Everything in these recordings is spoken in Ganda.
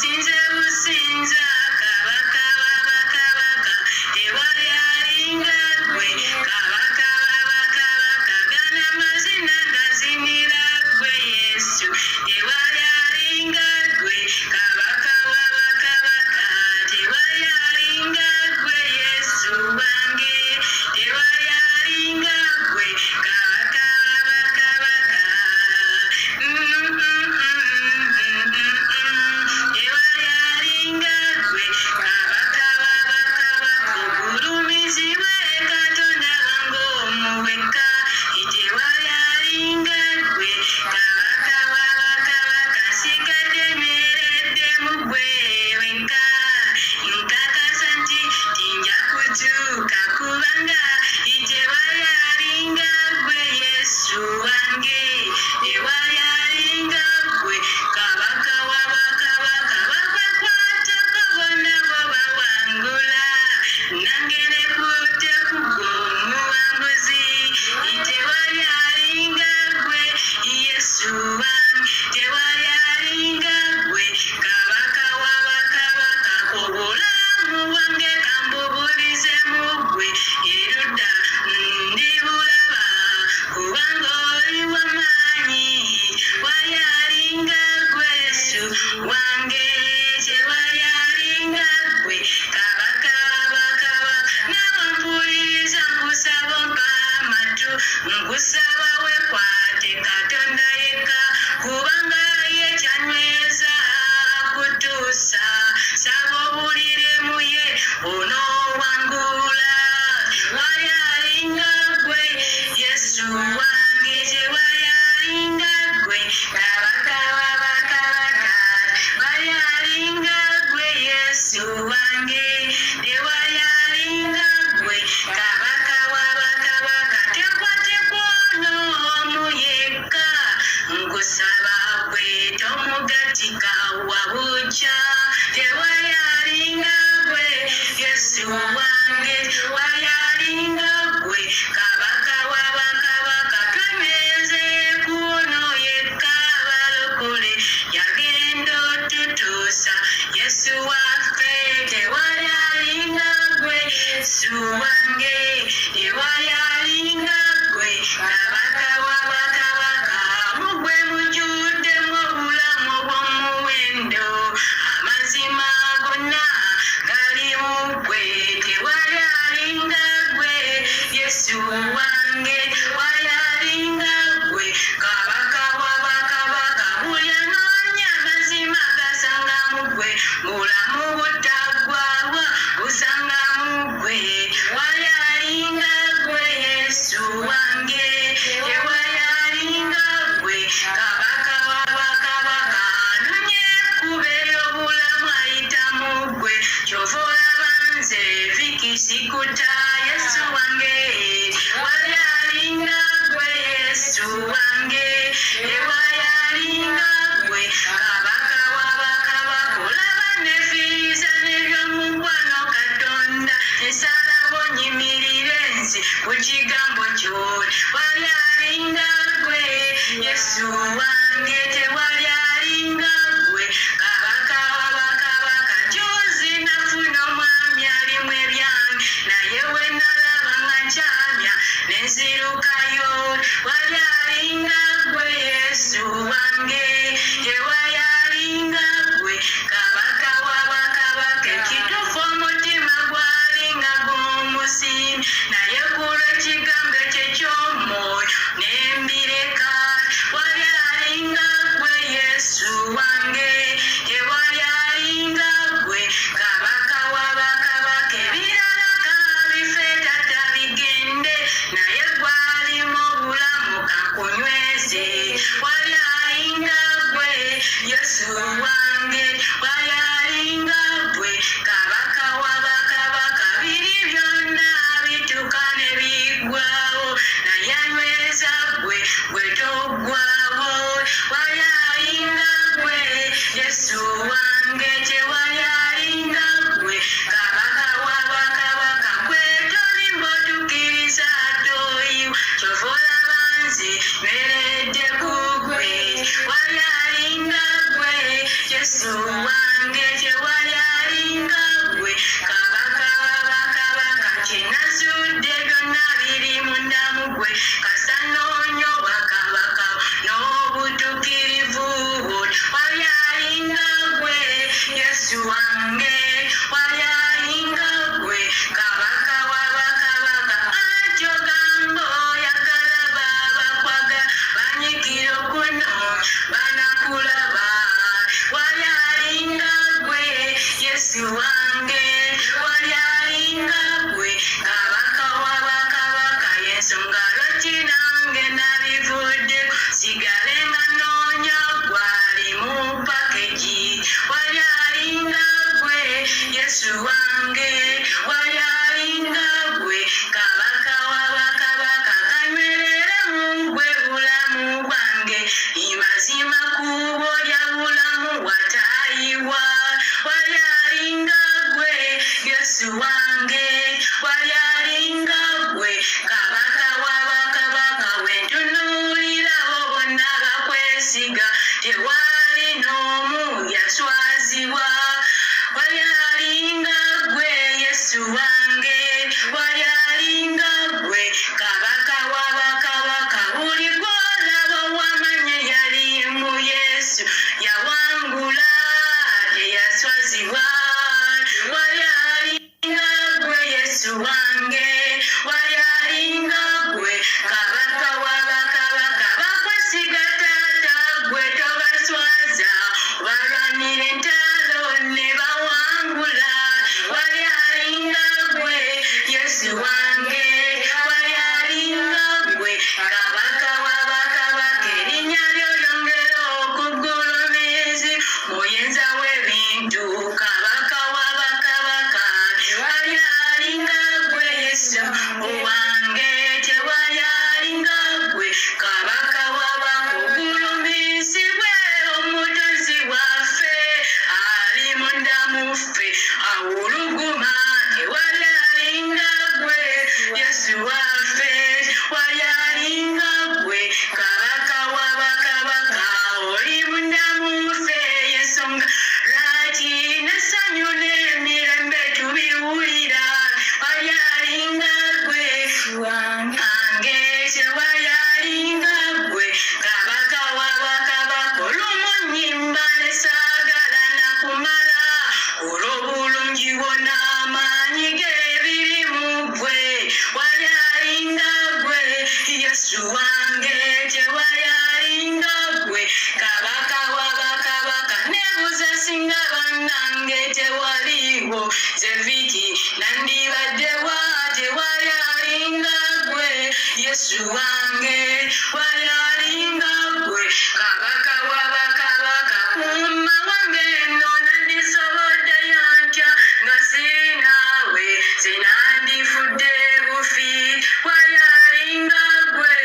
Sinze businza kabaka wabakabaka tewalyalinga gwe kabaka wabakabaka gana mazina gazinira gwe Yesu tewalyalinga gwe kabaka wabakabaka tewalyalinga gwe Yesu wange tewalyalinga gwe kabaka wabakabaka tewalyalinga gwe kabaka wabakabaka ogulumizibwe Katonda wange omuweka tewalyalinga gwe kabaka wabakabaka nsigadde mmeeredde mu gwe wenka nkakasa nti tinja kutuuka kubanga tewalyalinga gwe Yesu wange tewalyalinga gwe kabaka wabakabaka bakwekwatako bonna bo bawangula nange nekutte ku gwe omuwanguzi tewalyalinga gwe Yesu wange tewalyalinga gwe kabaka wabakabaka obulamu bwange kambubulize mu gwe erudda ndibulaba kubanga oli w'amaanyi walyalinga gwe Yesu wange tewalyalinga gwe kabaka wabakabaka nawe mpuliriza nkusaba ompa amatu nkusaba wekwate Katonda yekka kubanga ye kyanyweza kutuusa saba obulire mu ye onoowangula walyalinga gwe Yesu wange tewalyalinga gwe kabaka wabakabaka walyalinga gwe Yesu wange tewalyalinga gwe kabaka wabakabaka tekwatekwono omu yekka nkusaba gwe tomugatika wabukya tewalyalinga gwe Yesu wange tewalyalinga gwe kabaka wabakabaka twemeze kuno yekka balokole yagenda otutuusa Yesu waffe tewalyalinga gwe Yesu wange tewalyalinga gwe kabaka wabakabaka mugwe mujjuddemu obulamu obw'omuwendo amazima gonna gali mu gwe tewalyalinga gwe Yesu wange tewalyalinga gwe kabaka wabakabaka buli anoonya amazima gasanga mu gwe bulamu butaggwaawo busanga mu gwe tewalyalinga gwe Yesu wange tewalyalinga gwe kabaka wabakabaka anonye ekkubo ery'obulamu ayita mu gwe kyova olaba nze vikisikuta Yesu wange tewalyalinga gwe Yesu wange tewalyalinga gwe kabaka wabakabaka olaba nefiiriza n'ebyomukwano Katonda esalawo nyimirire nsi ku kigambo ky'oli walyalinga gwe Yesu wange tewalyalinga gwe kabaka wabakabaka njozi nafuna omwami alimu ebyange naye we nalaba nga nkyamya nenzirukayo walyalinga gwe Yesu wange tewalyalinga gwe kabaka wabakabaka ekituufu omutima gwalinga gw'omusiimi naye kulw'ekigambo ekyo eky'omwoyo nembireka walyalinga Yesu wange wayalinga gwe kabaka w'abakabaka atyo gambo yagalaba bakwaga banyikira okuno banakulaba wayalinga gwe Yesu wange wayalinga gwe kabaka w'abakabaka y'ensonga lwaki nange nabivudde sigale nga noonya gwali mu pakeji wayalinga gwe Yesu wange wayalinga gwe kabaka w'abakabaka kanywerere mu gwe bulamu bwange imazima kubo lya bulamu watayiwa wayalinga gwe Yesu wange wayalinga gwe kabaka w'abakabaka wentunuulira bo bonna bakwesiga tewali n'omu yaswazibwa wayalinga gwe Yesu wange wayalinga gwe kabaka w'abakabaka buli gw'olaba wamanye yali mu Yesu yawangula teyaswazibwa wayalinga gwe Yesu wange wayalinga gwe kabaka w'abakabaka bakwesiga taata gwe tobaswaza balwanira entalo ne bawangula wayalinga gwe Yesu wange wayalinga gwe kabaka w'abakabaka erinnya lyo lyongera okugulumizi muyinza w'ebintu kabaka w'abakabaka wayalinga gwe Yesu wange tewayalinga gwe kabaka w'abaka ogulumisibwe omutozi waffe ali munda muffe awuluguma tewayalinga gwe Yesu waffe wayalinga gwe kabaka w'abakabaka oli munda muffe y'ensonga lwaki n'essanyu n'emirembe tubiwulira wayalinga gwe wange tewayalinga gwe kabaka w'abakabaka olumu nnyimba ne saagala nakumala olw'obulungi bwo n'amaanyi ge biri mu gwe wayalinga gwe Yesu wange tewayalinga gwe kabaka w'abakabaka nebuza singa bannange tewaliwo zeviki nandibaddewa tewayalinga gwe Yesu wange wayalinga gwe kabaka w'abakabaka kumma wange nno nandisobodde yantya nga sinaawe sinandifudde bufi wayalinga gwe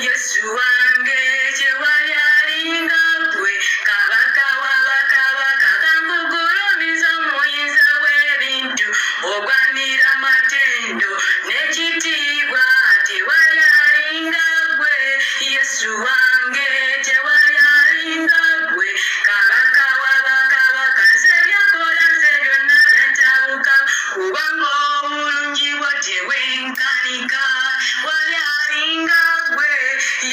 Yesu wange tewayalinga gwe kabaka w'abakabaka kankugulumiza omuyinza w'ebintu ogwanira matendo n'ekitiibwa tewayalinga gwe Yesu wange tewayalinga gwe kabaka w'abakabaka nze byakola nze byonna byantabuka kubanga obulungi bwo tebwenkanika wayalinga gwe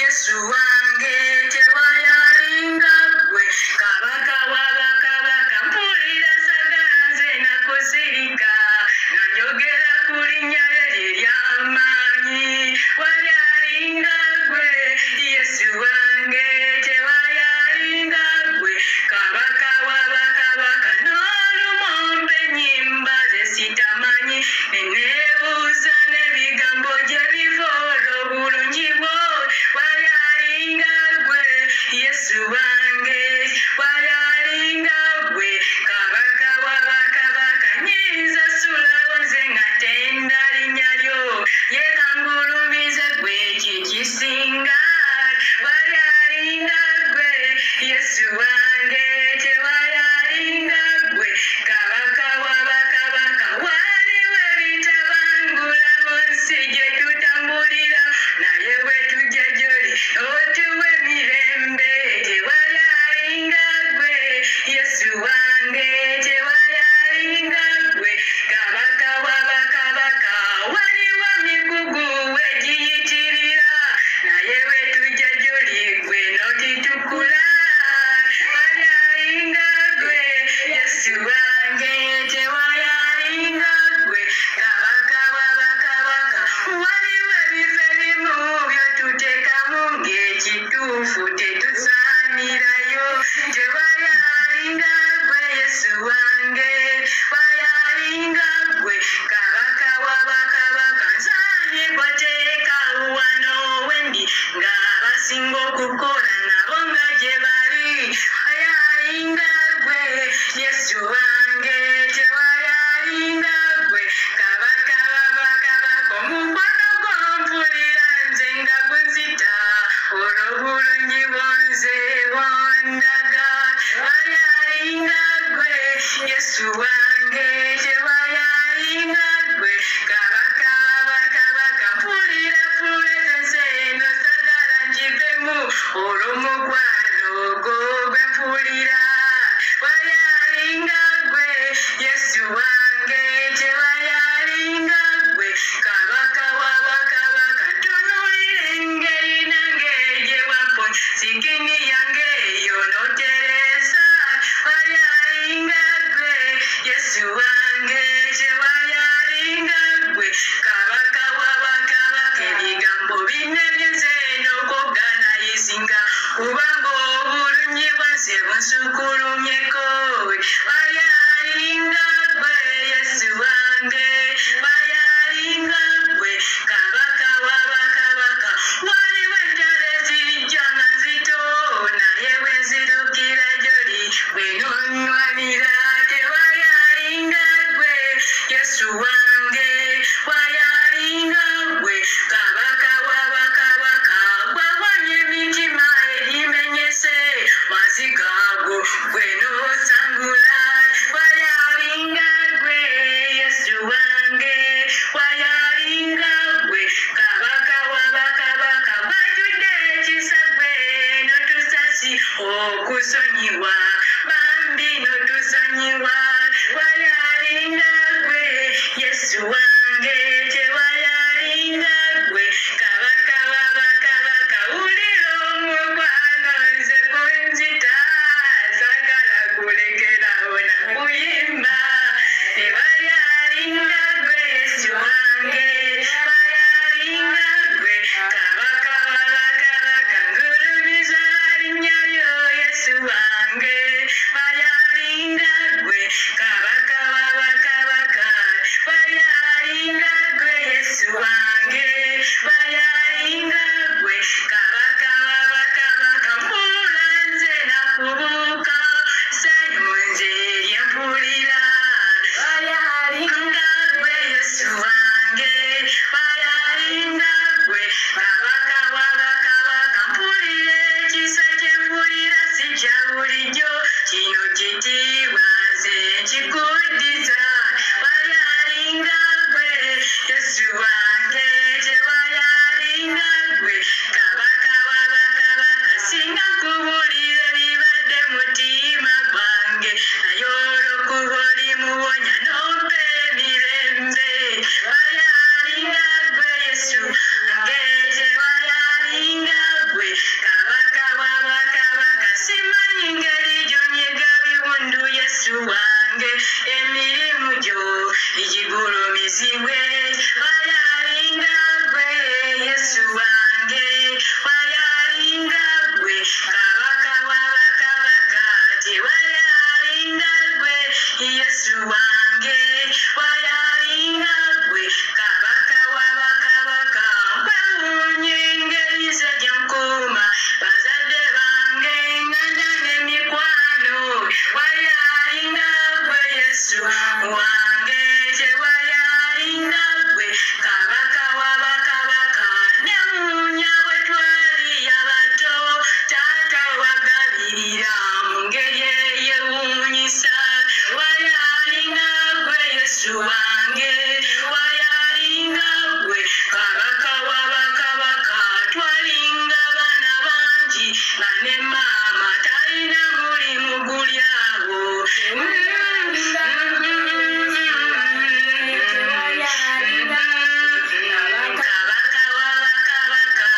Yesu wange tewayalinga gwe kabaka w'abakabaka mpulira sagala nze nakusirika nga njogera ku linnya lye ery'amaanyi wayalinga gwe Yesu wange tewayalinga gwe kabaka w'abakabaka n'olumombe ennyimba ze sitamanyi ne neebuuza n'ebigambo gye biva olw'obulungi bwo wayalinga gwe Yesu wange wayalinga gwe kabaka w'abakabaka nnyinza Yesu wange tewayalinga gwe kabaka bakabaka mpulira pulezanse eno sagala njivemu olw'omukwano gwo gwe mpulira wayalinga gwe Yesu wange tewayalinga gwe kabaka wabakabaka ntunuulira engeri nange gye wamponya sikini yange eyo notereza wayalinga gwe Yesu wange tewayalinga gwe kabaka wabakabaka ebigambo binebyenze n'okuganalizinga kubanga obulungi bwanze bunsukulumyeko wayalinga gwe Yesu wange wayalinga gwe kabaka wabakabaka waliwo ettale zijja nga nzito naye bwe nzirukira gy'oli bwe nonwanira tewayalinga gwe Yesu wange wayalinga gwe kabaka wabakabaka gwawanya emitima erimenyese maziga go gwe nosangula wayalinga gwe Yesu wange wayalinga gwe kabaka wabakabaka bajudde ekisa gwe notusasi okusonyiwa bambi notusonyiwa wayalinga gwe Yesu wange tewayalinga gwe kabaka wabakabaka wulira omukwano nze kunzita sagala kulekerawo nakuyimba tewayalinga gwe Yesu wange wayalinga gwe kabaka wabakabaka ngulumiza linnya lyo Yesu wange wayalinga gwe kabaka wabakabaka wayalinga gwe Yesu wange wayalinga gwe kabaka wabakabaka mpula nze nakubuuka sanyu nze lyempulira wayalinga gwe Yesu wange wayalinga gwe kabaka wabakabaka mpulira ekisa kyempulira si kya bulijjo kino kitiibwa nze nkikuddiza wayalinga gwe Yesu wange tewayalinga gwe kabaka wabakabaka singa nkubuulira ebibadde mutima gwange naye olw'okuba oli muwonya n'ompa emirembe wayalinga gwe Yesu wange tewayalinga gwe kabaka wabakabaka simanyi ngeri gy'onyiga biwundu Yesu wange emirimu gyo gigulumizibwe wayalinga gwe Yesu wange wayalinga gwe kabaka wabakabaka tewayalinga gwe Yesu wange wayalinga gwe kabaka wabakabaka nkwewuunya engeri ze gyenkuuma bazadde bange nganda n'emikwano wayalinga gwe Yesu wange tewayalinga gwe kabaka wabakabaka newuunya bwe twali abato taata wagabirira mu ngeri eyewuunyisa wayalinga gwe Yesu wange wayalinga gwe kabaka wabakabaka twalinga baana bangi bane maama talina mulimu gulyawo kabaka wabakabaka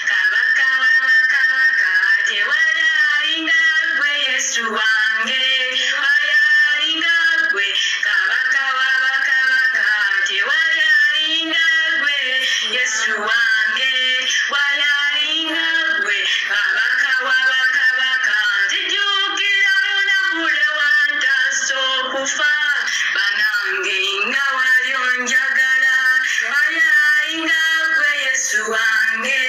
kabaka wabakabaka tewayalinga gwe Yesu wange wayalinga gwe kabaka wabakabaka tewayalinga gwe Yesu wange wayalinga gwe kabaka wabakabaka nzijukira lunaku lwe wantasa okufa banange nga wali onjagala wayalinga gwe Yesu wange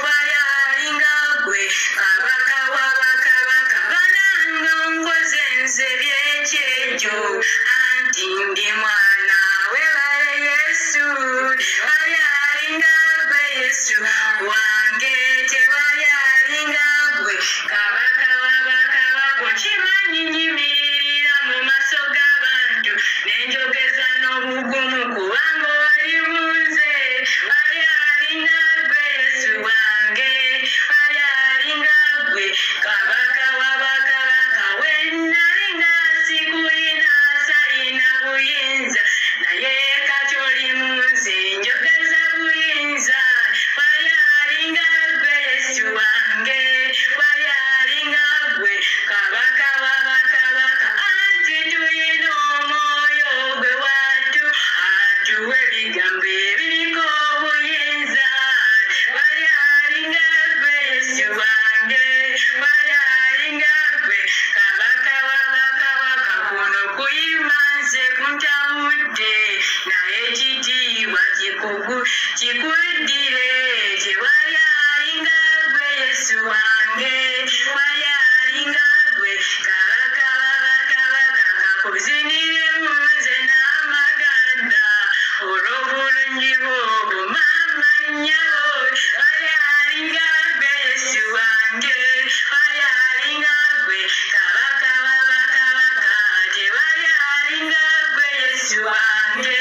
wayalinga gwe kabaka wabakabaka banange onkoze nze byekyekyo anti ndi mwana we bale Yesu wayalinga gwe Yesu wange tewayalinga gwe kabaka w'abakabaka okimanyi nnyimirira mu maaso g'abantu n'enjogeza n'obugumu kubanga oli munze ali alinga gwe Yesu wange ali alinga gwe kabaka w'abakabaka wennali nga sikulina salina buyinza naye kati oli munze njogeza buyinza ali alinga gwe Yesu wange ali alinga gwe kabaka w'abakabaka anti tulina omwoyo gwe watu atuwa ebigambo ebiriko obuyinza ali alinga gwe Yesu wange ali alinga gwe kabaka w'abakabaka kuno kuyima nze kuntabudde naye ekitiibwa kikuddire tewali alinga gwe Yesu wange wali alinga gwe kabaka w'abakabaka kakuzinire munze n'amaganda olw'obulungi bwo maama nnyabo wali alinga gwe Yesu wange wali alinga gwe kabaka w'abakabaka tewali alinga gwe Yesu wange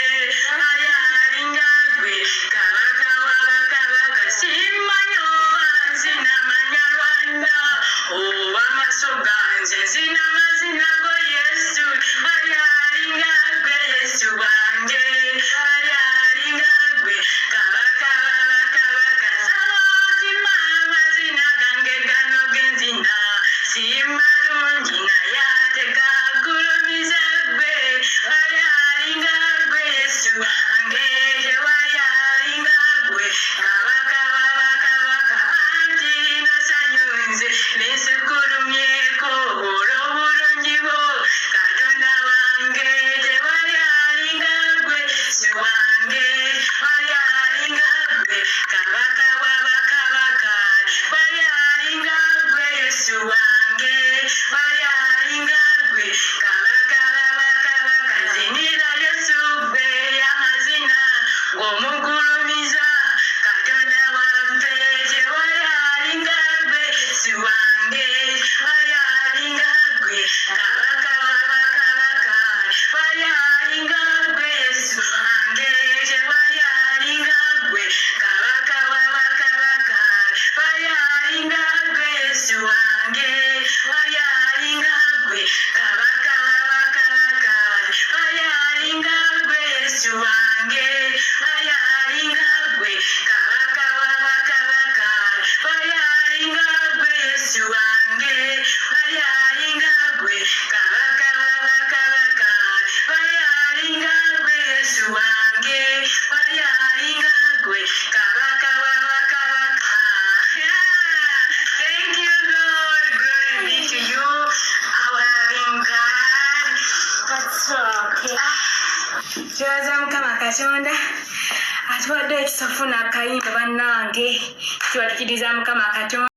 wali alinga gwe kabaka w'abakabaka simmanyi oba nzina manyarwanda oba maaso ganze nzina mazina go Yesu ali alinga gwe Yesu wange ali alinga gwe kabaka w'abakabaka sawatima amazina gange gano genzina simalungi naye ate gagulumiza gwe ali alinga gwe Yesu wange tewali alinga gwe kabaka w'abakabaka anti lino ssanyu nze linsukulumyeko olw'obulungi bwo katonda wange tewali alinga gwe Yesu wange wali alinga gwe kabaka w'abakabaka wali alinga gwe Yesu wange wali alinga gwe kabaka w'abakabaka zinira Yesu gwe y'amazina ng'omugulumiza katonda waffe tewali alinga gwe Yesu wange wali alinga gwe kabaka w'abakabaka wali alinga gwe Yesu wange tewali alinga gwe kabaka w'abakabaka wali alinga gwe Yesu wange wali alinga gwe kabaka w'abakabaka wali alinga gwe Yesu wange wali alinga gwe kabaka w'abakabaka wali alinga gwe Yesu wange wali alinga gwe kabaka w'abakabaka wali alinga gwe Yesu wange wali alinga gwe kabaka w'abakabaka. Thank you, Lord. Glory be to you, our loving God. That's okay. Tubaza Mukama Katonda atuwadde ekisa ofuna akayimba bannange kiba tukiriza Mukama Katonda.